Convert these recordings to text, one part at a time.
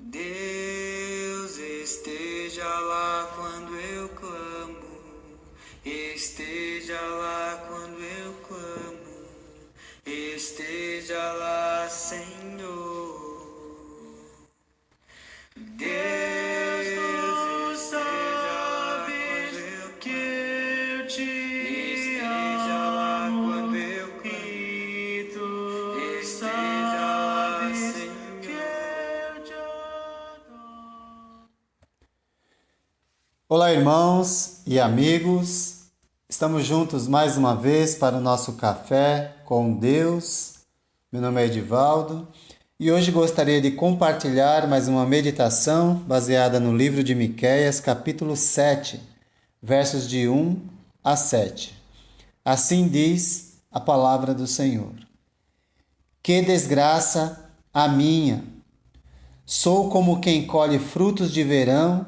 Deus esteja lá quando eu clamo, esteja lá quando eu clamo, esteja lá, Senhor. Deus, tu sabes que eu te amo, quando eu e tu esteja lá, Senhor, que eu te adoro. Olá, irmãos e amigos, estamos juntos mais uma vez para o nosso café com Deus. Meu nome é Edivaldo e hoje gostaria de compartilhar mais uma meditação baseada no livro de Miqueias, capítulo 7, versos de 1 a 7. Assim diz a palavra do Senhor: Que desgraça a minha! Sou como quem colhe frutos de verão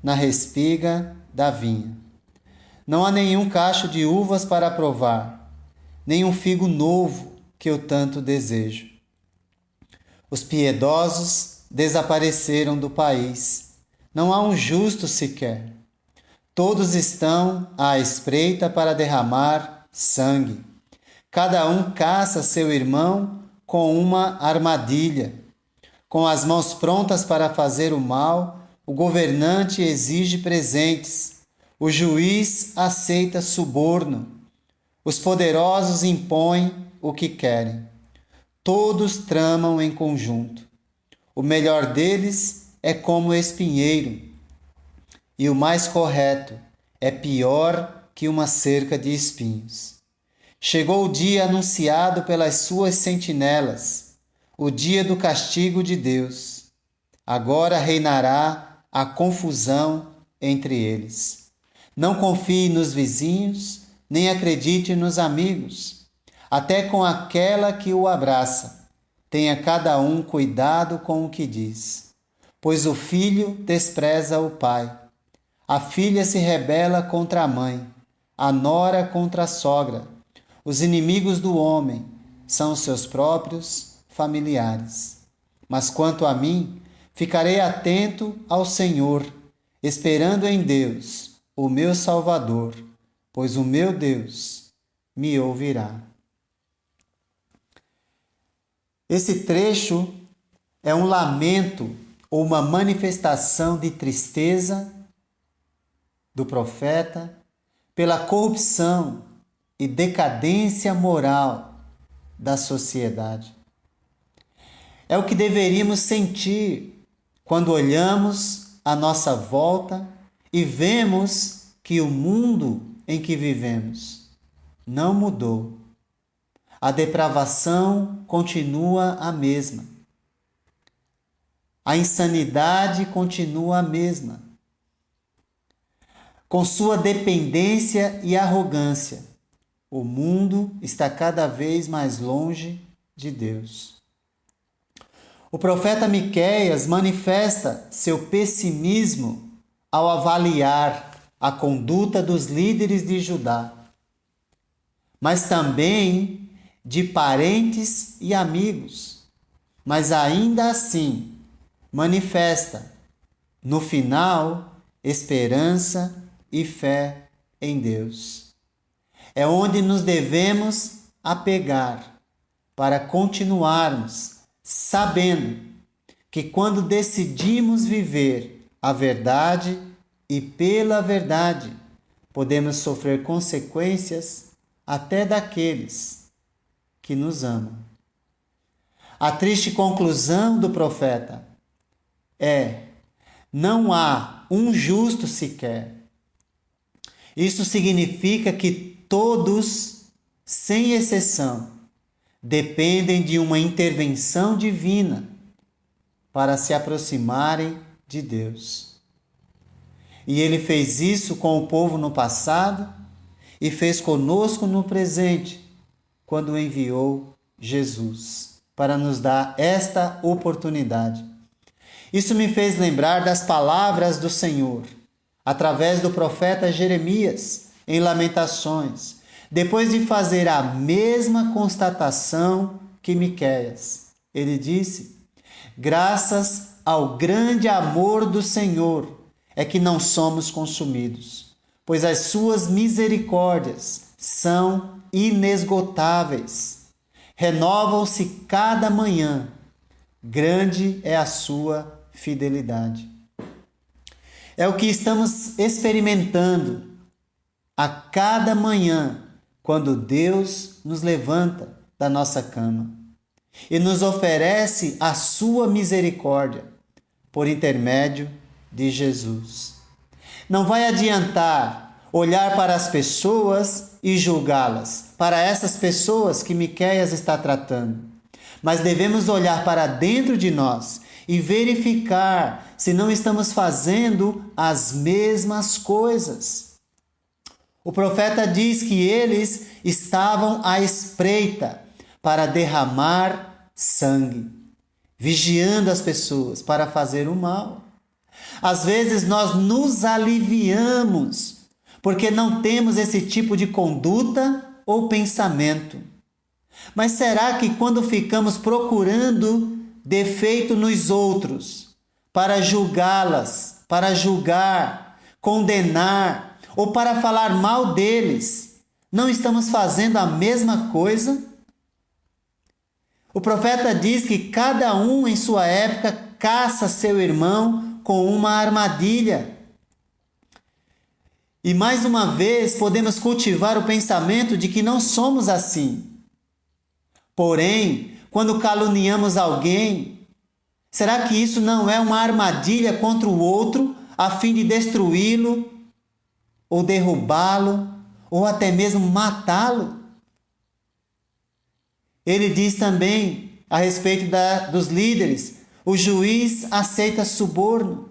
na respiga da vinha. Não há nenhum cacho de uvas para provar, nenhum figo novo que eu tanto desejo. Os piedosos desapareceram do país. Não há um justo sequer. Todos estão à espreita para derramar sangue. Cada um caça seu irmão com uma armadilha. Com as mãos prontas para fazer o mal, o governante exige presentes. O juiz aceita suborno. Os poderosos impõem o que querem. Todos tramam em conjunto. O melhor deles é como espinheiro, e o mais correto é pior que uma cerca de espinhos. Chegou o dia anunciado pelas suas sentinelas, o dia do castigo de Deus. Agora reinará a confusão entre eles. Não confie nos vizinhos, nem acredite nos amigos. Até com aquela que o abraça, tenha cada um cuidado com o que diz. Pois o filho despreza o pai, a filha se rebela contra a mãe, a nora contra a sogra. Os inimigos do homem são seus próprios familiares. Mas quanto a mim, ficarei atento ao Senhor, esperando em Deus, o meu Salvador, pois o meu Deus me ouvirá. Esse trecho é um lamento ou uma manifestação de tristeza do profeta pela corrupção e decadência moral da sociedade. É o que deveríamos sentir quando olhamos à nossa volta e vemos que o mundo em que vivemos não mudou. A depravação continua a mesma. A insanidade continua a mesma. Com sua dependência e arrogância, o mundo está cada vez mais longe de Deus. O profeta Miqueias manifesta seu pessimismo ao avaliar a conduta dos líderes de Judá, mas também de parentes e amigos, mas ainda assim manifesta, no final, esperança e fé em Deus. É onde nos devemos apegar para continuarmos sabendo que quando decidimos viver a verdade e pela verdade, podemos sofrer consequências até daqueles que nos amam. A triste conclusão do profeta é: não há um justo sequer. Isso significa que todos, sem exceção, dependem de uma intervenção divina para se aproximarem de Deus. E ele fez isso com o povo no passado e fez conosco no presente, quando enviou Jesus para nos dar esta oportunidade. Isso me fez lembrar das palavras do Senhor, através do profeta Jeremias, em Lamentações, depois de fazer a mesma constatação que Miqueias. Ele disse: graças ao grande amor do Senhor é que não somos consumidos, pois as suas misericórdias são inesgotáveis. Renovam-se cada manhã. Grande é a sua fidelidade. É o que estamos experimentando a cada manhã, quando Deus nos levanta da nossa cama e nos oferece a sua misericórdia por intermédio de Jesus. Não vai adiantar olhar para as pessoas e julgá-las, para essas pessoas que Miqueias está tratando, mas devemos olhar para dentro de nós e verificar se não estamos fazendo as mesmas coisas. O profeta diz que eles estavam à espreita para derramar sangue, vigiando as pessoas para fazer o mal. Às vezes nós nos aliviamos porque não temos esse tipo de conduta ou pensamento. Mas será que quando ficamos procurando defeito nos outros, para julgá-las, para julgar, condenar ou para falar mal deles, não estamos fazendo a mesma coisa? O profeta diz que cada um em sua época caça seu irmão com uma armadilha. E mais uma vez podemos cultivar o pensamento de que não somos assim. Porém, quando caluniamos alguém, será que isso não é uma armadilha contra o outro a fim de destruí-lo, ou derrubá-lo, ou até mesmo matá-lo? Ele diz também a respeito dos líderes: o juiz aceita suborno.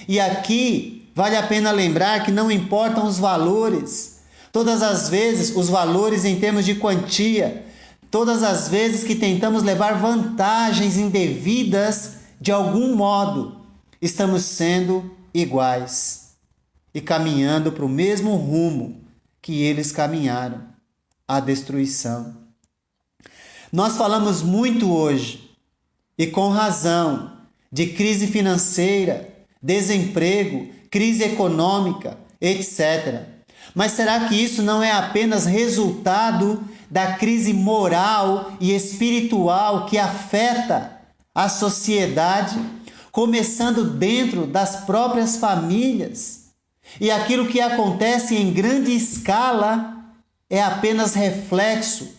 E aqui vale a pena lembrar que não importam os valores. Todas as vezes, os valores em termos de quantia, todas as vezes que tentamos levar vantagens indevidas, de algum modo, estamos sendo iguais e caminhando para o mesmo rumo que eles caminharam, a destruição. Nós falamos muito hoje, e com razão, de crise financeira, desemprego, crise econômica, etc. Mas será que isso não é apenas resultado da crise moral e espiritual que afeta a sociedade, começando dentro das próprias famílias? E aquilo que acontece em grande escala é apenas reflexo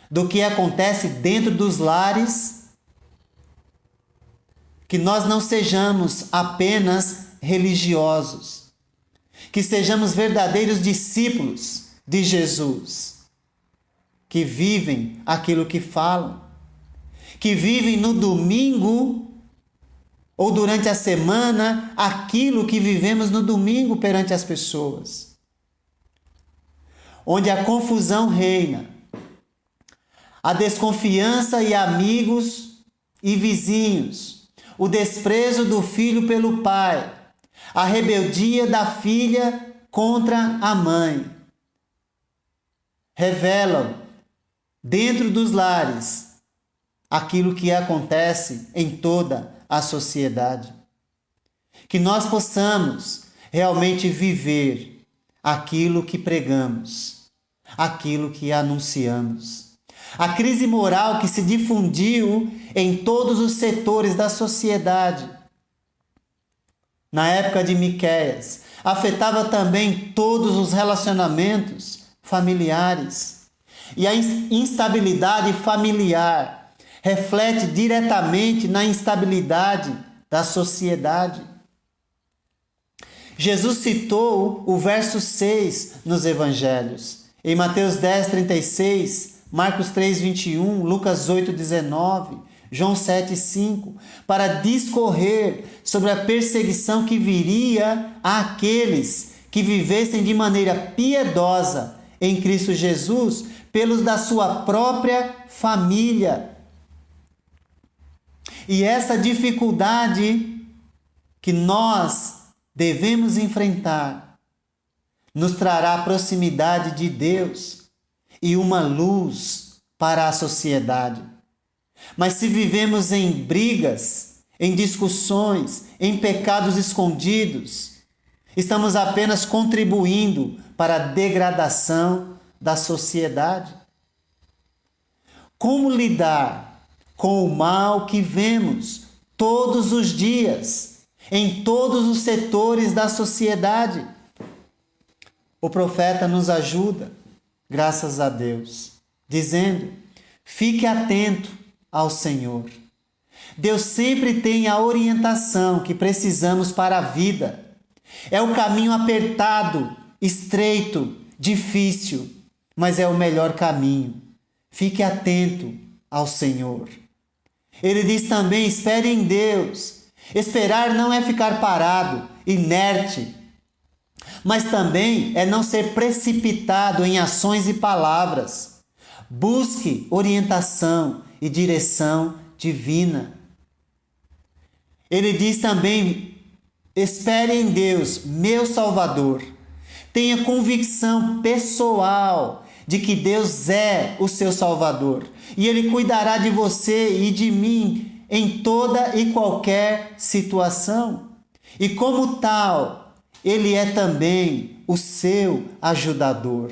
do que acontece dentro dos lares? Que nós não sejamos apenas religiosos, que sejamos verdadeiros discípulos de Jesus, que vivem aquilo que falam, que vivem no domingo ou durante a semana aquilo que vivemos no domingo perante as pessoas. Onde a confusão reina, a desconfiança e amigos e vizinhos, o desprezo do filho pelo pai, a rebeldia da filha contra a mãe, revelam dentro dos lares aquilo que acontece em toda a sociedade. Que nós possamos realmente viver aquilo que pregamos, aquilo que anunciamos. A crise moral que se difundiu em todos os setores da sociedade na época de Miqueias afetava também todos os relacionamentos familiares. E a instabilidade familiar reflete diretamente na instabilidade da sociedade. Jesus citou o verso 6 nos evangelhos. Em Mateus 10:36, Marcos 3:21, Lucas 8:19, João 7:5, para discorrer sobre a perseguição que viria àqueles que vivessem de maneira piedosa em Cristo Jesus pelos da sua própria família. E essa dificuldade que nós devemos enfrentar nos trará a proximidade de Deus e uma luz para a sociedade. Mas se vivemos em brigas, em discussões, em pecados escondidos, estamos apenas contribuindo para a degradação da sociedade. Como lidar com o mal que vemos todos os dias, em todos os setores da sociedade? O profeta nos ajuda, graças a Deus, dizendo: fique atento ao Senhor. Deus sempre tem a orientação que precisamos para a vida. É o caminho apertado, estreito, difícil, mas é o melhor caminho. Fique atento ao Senhor. Ele diz também: espere em Deus. Esperar não é ficar parado, inerte, mas também é não ser precipitado em ações e palavras. Busque orientação e direção divina. Ele diz também: espere em Deus, meu Salvador. Tenha convicção pessoal de que Deus é o seu Salvador e Ele cuidará de você e de mim em toda e qualquer situação. E como tal, Ele é também o seu ajudador.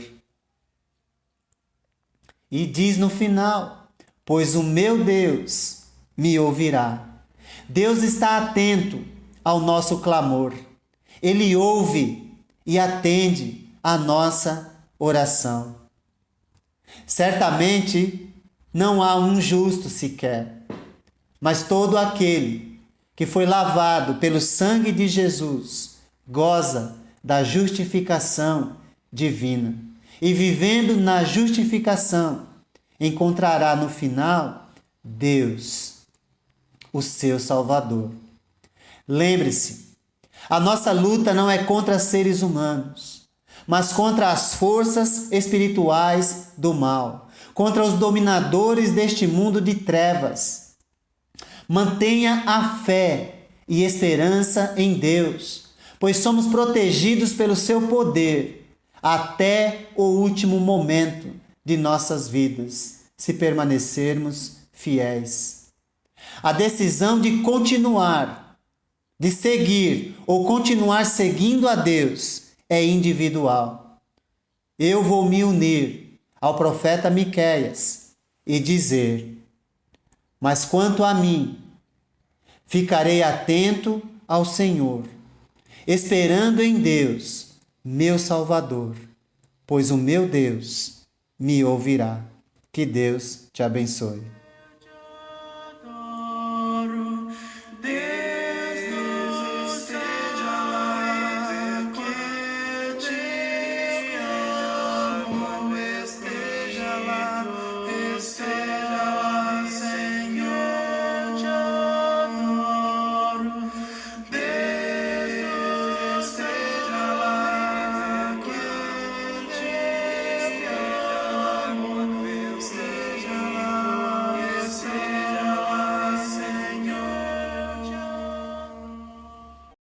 E diz no final: pois o meu Deus me ouvirá. Deus está atento ao nosso clamor. Ele ouve e atende a nossa oração. Certamente não há um justo sequer, mas todo aquele que foi lavado pelo sangue de Jesus goza da justificação divina. E vivendo na justificação, encontrará no final Deus, o seu Salvador. Lembre-se, a nossa luta não é contra seres humanos, mas contra as forças espirituais do mal, contra os dominadores deste mundo de trevas. Mantenha a fé e esperança em Deus, pois somos protegidos pelo seu poder até o último momento de nossas vidas, se permanecermos fiéis. A decisão de continuar, de seguir ou continuar seguindo a Deus é individual. Eu vou me unir ao profeta Miqueias e dizer: mas quanto a mim, ficarei atento ao Senhor, esperando em Deus, meu Salvador, pois o meu Deus me ouvirá. Que Deus te abençoe.